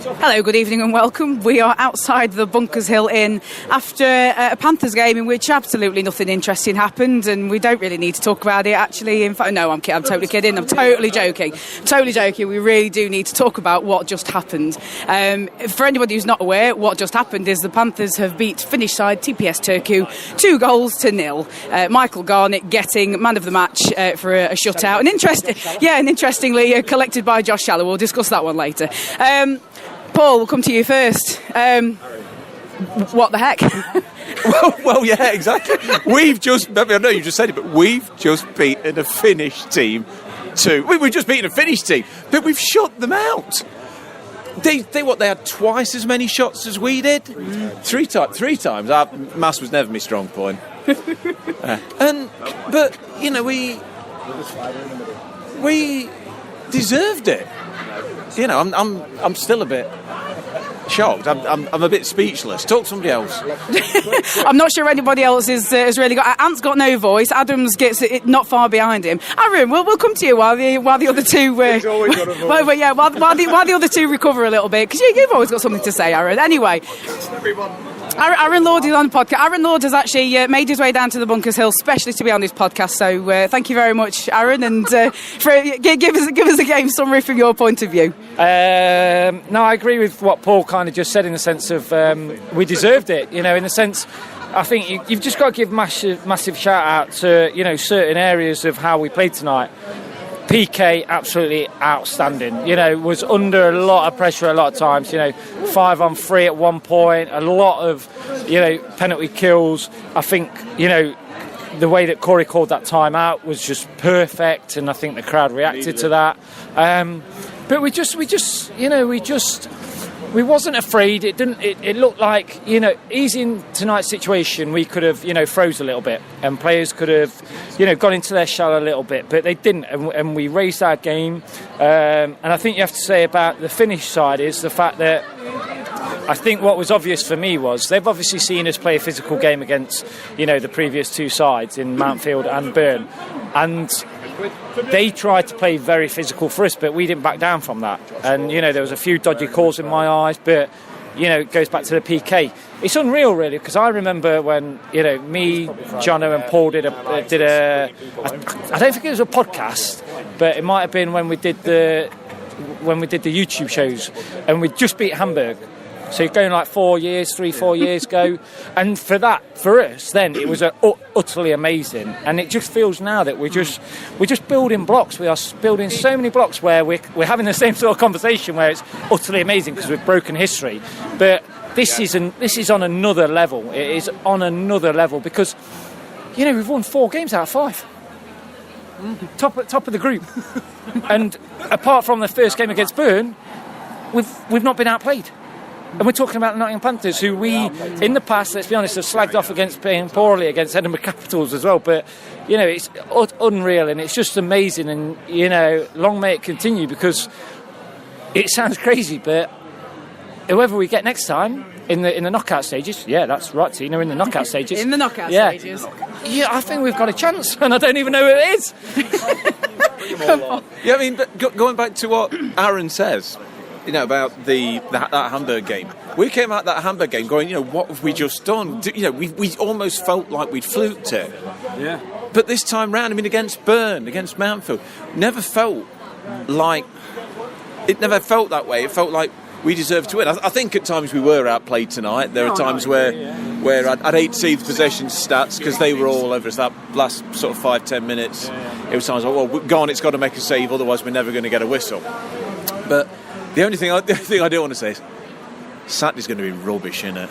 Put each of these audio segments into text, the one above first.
Hello, good evening and welcome. We are outside the Bunkers Hill Inn after a Panthers game in which absolutely nothing interesting happened, and we don't really need to talk about it, actually. In fact, no, I'm totally kidding. I'm totally joking. We really do need to talk about what just happened. For anybody who's not aware, what just happened is the Panthers have beat Finnish side TPS Turk-who 2-0. Michael Garnett getting man of the match for a shutout. And interestingly collected by Josh Shallow. We'll discuss that one later. Paul, we'll come to you first. What the heck? well, yeah, exactly. I know you just said it, but we've just beaten a Finnish team we've just beaten a Finnish team, but we've shut them out. They had twice as many shots as we did. Three times. Mass was never my strong point. But you know, we deserved it. You know, I'm still a bit shocked. I'm a bit speechless. Talk to somebody else. I'm not sure anybody else has really got. Ant's got no voice. Adams gets it not far behind him. Aaron, we'll come to you while the other two. While the other two recover a little bit, because you've always got something to say, Aaron. Anyway. Aaron Lord is on the podcast. Aaron Lord has actually made his way down to the Bunkers Hill, especially to be on this podcast. So thank you very much, Aaron, and give us a game summary from your point of view. No, I agree with what Paul kind of just said in the sense of we deserved it. You know, in the sense, I think you've just got to give massive shout out to certain areas of how we played tonight. PK absolutely outstanding. Was under a lot of pressure a lot of times. 5 on 3 at one point. A lot of penalty kills. I think the way that Corey called that time out was just perfect, and I think the crowd reacted to that. But we wasn't afraid. It looked like, easy in tonight's situation, we could have, froze a little bit, and players could have, gone into their shell a little bit, but they didn't, and we raised our game. And I think you have to say about the Finnish side is the fact that I think what was obvious for me was they've obviously seen us play a physical game against, the previous two sides in Mountfield and Bern, and they tried to play very physical for us, but we didn't back down from that. And there was a few dodgy calls in my eyes, but it goes back to the PK. It's unreal, really, because I remember when me, Jono, and Paul did a. I don't think it was a podcast, but it might have been when we did the YouTube shows, and we just beat Hamburg. So you're going like 4 years ago, and for us then it was utterly amazing. And it just feels now that we're just building blocks. We are building so many blocks where we're having the same sort of conversation where it's utterly amazing because we've broken history. But this is on another level. It is on another level because we've won 4 games out of 5. Top of the group, and apart from the first game against Bern, we've not been outplayed. And we're talking about the Nottingham Panthers, who we, in the past, let's be honest, have slagged off against playing poorly against Edinburgh Capitals as well. But, it's unreal, and it's just amazing. And, long may it continue, because it sounds crazy, but whoever we get next time in the knockout stages, yeah, that's right, Tina, in the knockout stages. In the knockout stages. Yeah, I think we've got a chance, and I don't even know who it is. Yeah, I mean, but going back to what Aaron says, about that Hamburg game. We came out that Hamburg game going, what have we just done? We almost felt like we'd fluked it. Yeah. But this time round, against Bern, against Mountfield, never felt that way. It felt like we deserved to win. I think at times we were outplayed tonight. There are times where I'd hate to see the possession stats because they were all over us that last sort of 5-10 minutes. It was times like, well, Garnett's got to make a save, otherwise we're never going to get a whistle. But the only thing I do want to say is Saturday's going to be rubbish, isn't it?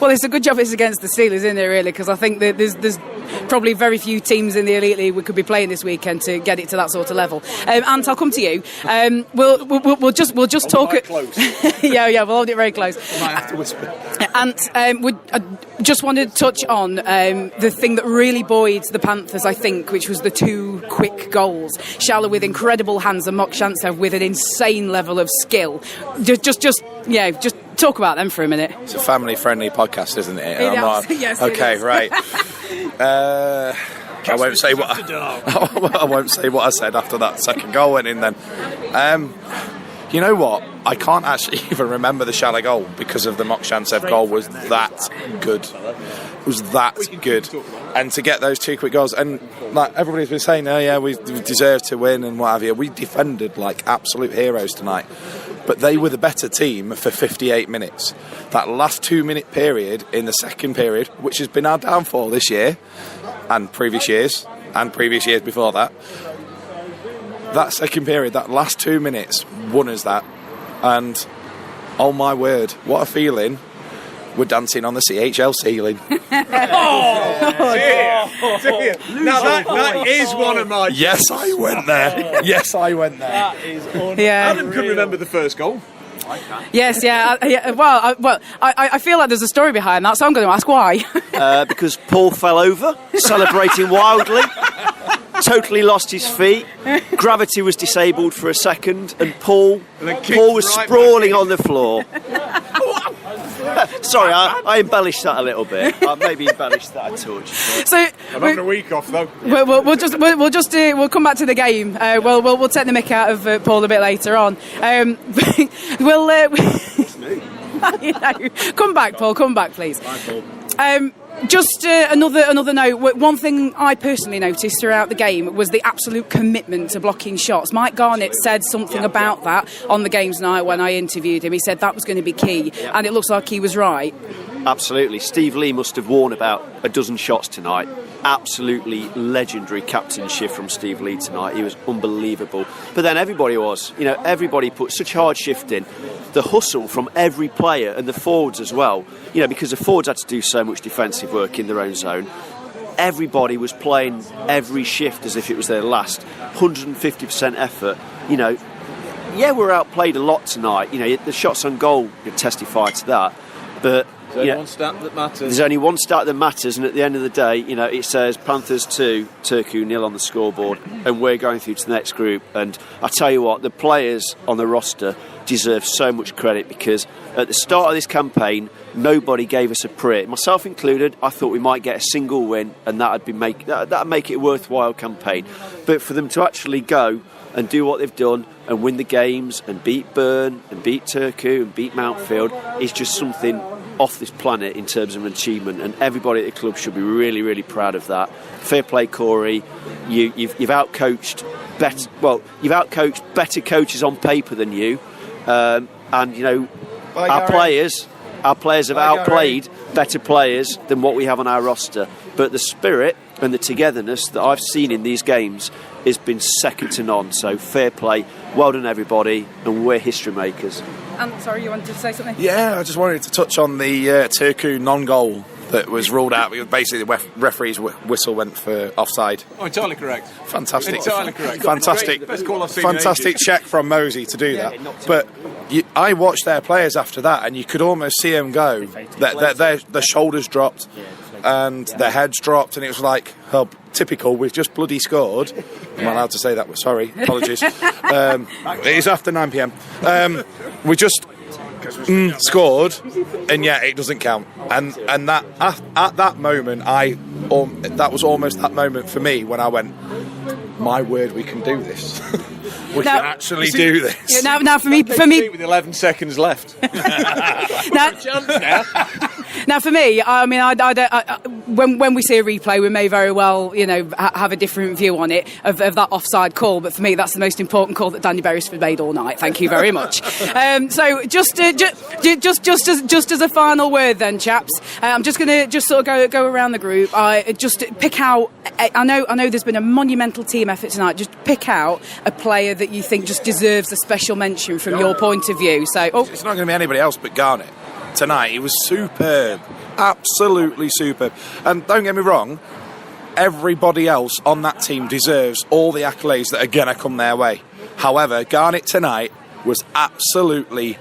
Well, it's a good job it's against the Steelers, isn't it, really? Because I think that there's probably very few teams in the Elite League we could be playing this weekend to get it to that sort of level. Ant, I'll come to you. We'll just talk. Close. yeah, we'll hold it very close. I might have to whisper. Ant, I just wanted to touch on the thing that really buoyed the Panthers, I think, which was the 2 quick goals. Shallow with incredible hands and Mokshantsev with an insane level of skill. Just talk about them for a minute. It's a family-friendly podcast, isn't it? Yes, okay, it is. right. I won't say what I won't say what I said after that second goal went in. Then, You know what? I can't actually even remember the Shala goal because of the Mokshansev goal was that good. It was that good. And to get those 2 quick goals, and like everybody's been saying, oh yeah, we deserve to win and what have you. We defended like absolute heroes tonight. But they were the better team for 58 minutes. That last 2-minute period in the second period, which has been our downfall this year and previous years before that, that second period, that last 2 minutes won us that. And oh my word, what a feeling. We're dancing on the CHL ceiling. Dear. Now that is one of my... Yes, I went there. Yes, I went there. That is unreal. Yeah. Adam can remember the first goal. Yes, yeah. Well, I feel like there's a story behind that, so I'm going to ask why. Because Paul fell over, celebrating wildly, totally lost his feet, gravity was disabled for a second, and Paul was right sprawling on the floor. Sorry, I embellished that a little bit. I maybe embellished that a touch. So I'm having a week off though. we'll come back to the game. We'll take the mick out of Paul a bit later on. You know, come back, Paul. Come back, please. Bye, Paul. Just another note. One thing I personally noticed throughout the game was the absolute commitment to blocking shots. Mike Garnett said something about that on the games night when I interviewed him. He said that was going to be key, and it looks like he was right. Absolutely. Steve Lee must have worn about a dozen shots tonight. Absolutely legendary captainship from Steve Lee tonight. He was unbelievable. But then everybody was. You know, everybody put such hard shift in. The hustle from every player and the forwards as well. You know, because the forwards had to do so much defensive work in their own zone. Everybody was playing every shift as if it was their last. 150% effort. You know, yeah, we're outplayed a lot tonight. You know, the shots on goal could testify to that. But There's only one stat that matters. There's only one stat that matters, and at the end of the day, you know, it says Panthers 2, Turk-who 0 on the scoreboard, and we're going through to the next group. And I tell you what, the players on the roster deserve so much credit, because at the start of this campaign, nobody gave us a prayer, myself included. I thought we might get a single win, and that'd make it a worthwhile campaign. But for them to actually go and do what they've done and win the games and beat Burn and beat Turk-who and beat Mountfield is just something off this planet in terms of an achievement, and everybody at the club should be really, really proud of that. Fair play, Corey. You've outcoached better. Well, you've outcoached better coaches on paper than you, and you know our players have outplayed better players than what we have on our roster. But the spirit and the togetherness that I've seen in these games has been second to none. So fair play, well done everybody, and we're history makers. Sorry, you wanted to say something? Yeah, I just wanted to touch on the Turk-who non-goal that was ruled out. Basically, the referee's whistle went for offside. Oh, entirely correct. Fantastic. Entirely correct. Fantastic. Best call I've seen in Fantastic ages. check from Mosey to do that. But I watched their players after that, and you could almost see them go. Their shoulders dropped and their heads dropped, and it was like, oh, typical, we've just bloody scored. I'm not allowed to say that, sorry, apologies. It is after 9 p.m. We just scored, and yet it doesn't count. And that at that moment, that was almost that moment for me when I went, my word, we can do this. We can actually do this. Yeah, now for me, with 11 seconds left. Now, for me, I mean, when we see a replay, we may very well, you know, have a different view on it of that offside call. But for me, that's the most important call that Danny Beresford made all night. Thank you very much. So, just as a final word, then, chaps, I'm just going to sort of go around the group. Just pick out. I know there's been a monumental team effort tonight. Just pick out a player that you think just deserves a special mention from your point of view. So, it's not going to be anybody else but Garnett. Tonight, he was superb, absolutely superb. And don't get me wrong, everybody else on that team deserves all the accolades that are going to come their way. However, Garnett tonight was absolutely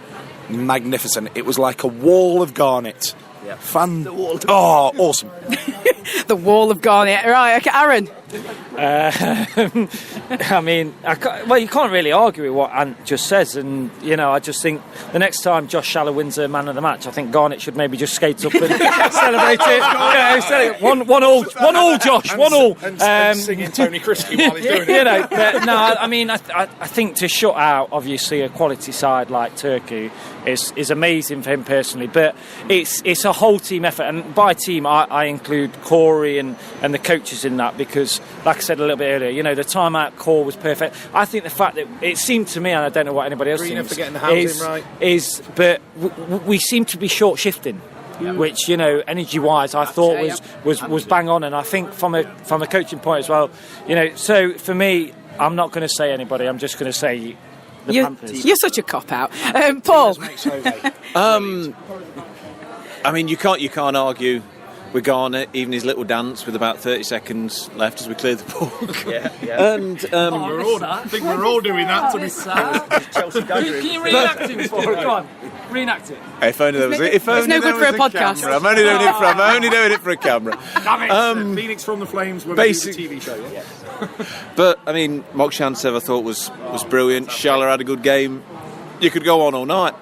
magnificent. It was like a wall of Garnett. Yeah. Oh, awesome. The wall of Garnet. Right, okay, Aaron. I mean, you can't really argue with what Ant just says, and I just think the next time Josh Shallow wins a man of the match, I think Garnet should maybe just skate up and celebrate it. One all, Josh, one all. And singing Tony Christie while he's doing it. I mean, I think to shut out obviously a quality side like Turk-who is amazing for him personally, but it's a whole team effort, and by team I include Corey and the coaches in that, because like I said a little bit earlier, the timeout call was perfect. I think the fact that it seemed to me, and I don't know what anybody else thinks, for getting the housing right, but we seem to be short shifting. Which energy wise I thought was bang on, and I think from a coaching point as well, so for me, I'm not going to say anybody, I'm just going to say the Panthers. You're such a cop out. Paul. I mean, you can't argue with Garnet, even his little dance with about 30 seconds left as we clear the ball. And I think we're all doing that. Can you reenact it before? Come on, reenact it. If only there was. It's no good for a podcast. I'm only doing it for a camera. Phoenix from the Flames was a TV show. Yeah? But I mean, Mokshansev I thought was brilliant. Schaller had a good game. You could go on all night.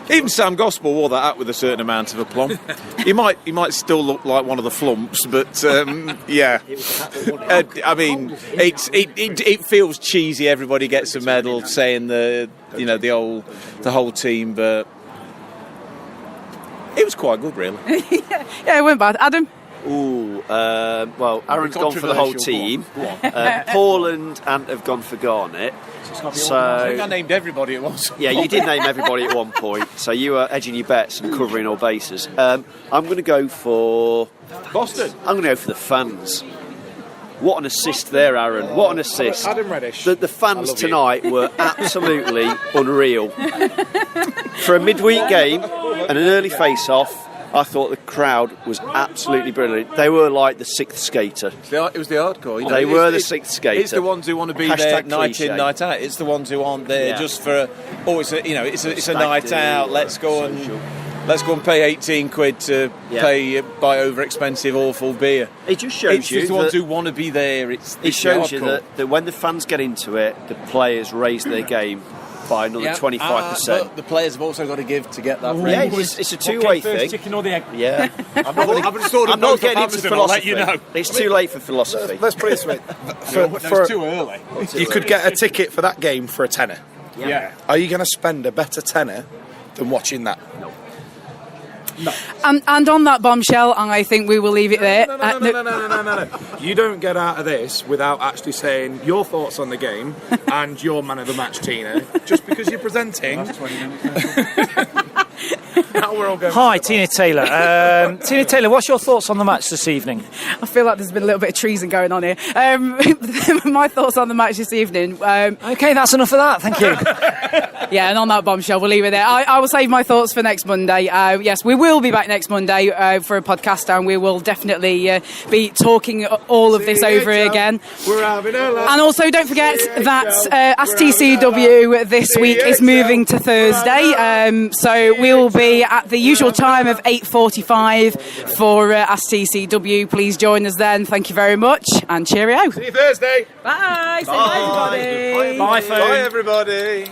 Even Sam Gospel wore that out with a certain amount of aplomb. He might still look like one of the flumps, but yeah. I mean, it feels cheesy. Everybody gets a medal, saying the whole team, but it was quite good, really. Yeah, it weren't bad. Adam. Well, Aaron's gone for the whole team. Paul and Ant have gone for Garnet. So I think I named everybody at once. Yeah, you did name everybody at one point. So you were edging your bets and covering all bases. I'm going to go for Boston. I'm going to go for the fans. What an assist there, Aaron. What an assist. Adam Reddish. The fans tonight were absolutely unreal. For a midweek game and an early face-off, I thought the crowd was absolutely brilliant. They were like the sixth skater. It was the hardcore. They were the sixth skater. It's the ones who want to be there night in, night out. It's the ones who aren't there just for. It's a night out. Let's go and pay 18 quid to buy over expensive awful beer. It just shows it's the ones who want to be there. It shows you that when the fans get into it, the players raise their game by another 25%. But the players have also got to give to get that. Yeah, it's a two-way thing. Chicken or the egg? Yeah. I'm not getting into philosophy. It's too late for philosophy. Let's put it this way. It's too early. You could get a ticket for that game for a tenner. Yeah. Are you going to spend a better tenner than watching that? No. And on that bombshell, I think we will leave it there. No. You don't get out of this without actually saying your thoughts on the game and your man of the match, Tina, just because you're presenting. Now we're all going. Hi, Tina Taylor. Tina Taylor, what's your thoughts on the match this evening? I feel like there's been a little bit of treason going on here. My thoughts on the match this evening. Okay, that's enough of that. Thank you. Yeah, and on that bombshell, we'll leave it there. I will save my thoughts for next Monday. Yes, we will be back next Monday for a podcast, and we will definitely be talking all of this over again. We're having a laugh. And also, don't forget that Ask TCW this week is moving to Thursday. So we will be at the usual time of 8:45 for Ask TCW. Please join us then. Thank you very much, and cheerio. See you Thursday. Bye. Say bye, everybody. Bye, Bye, everybody.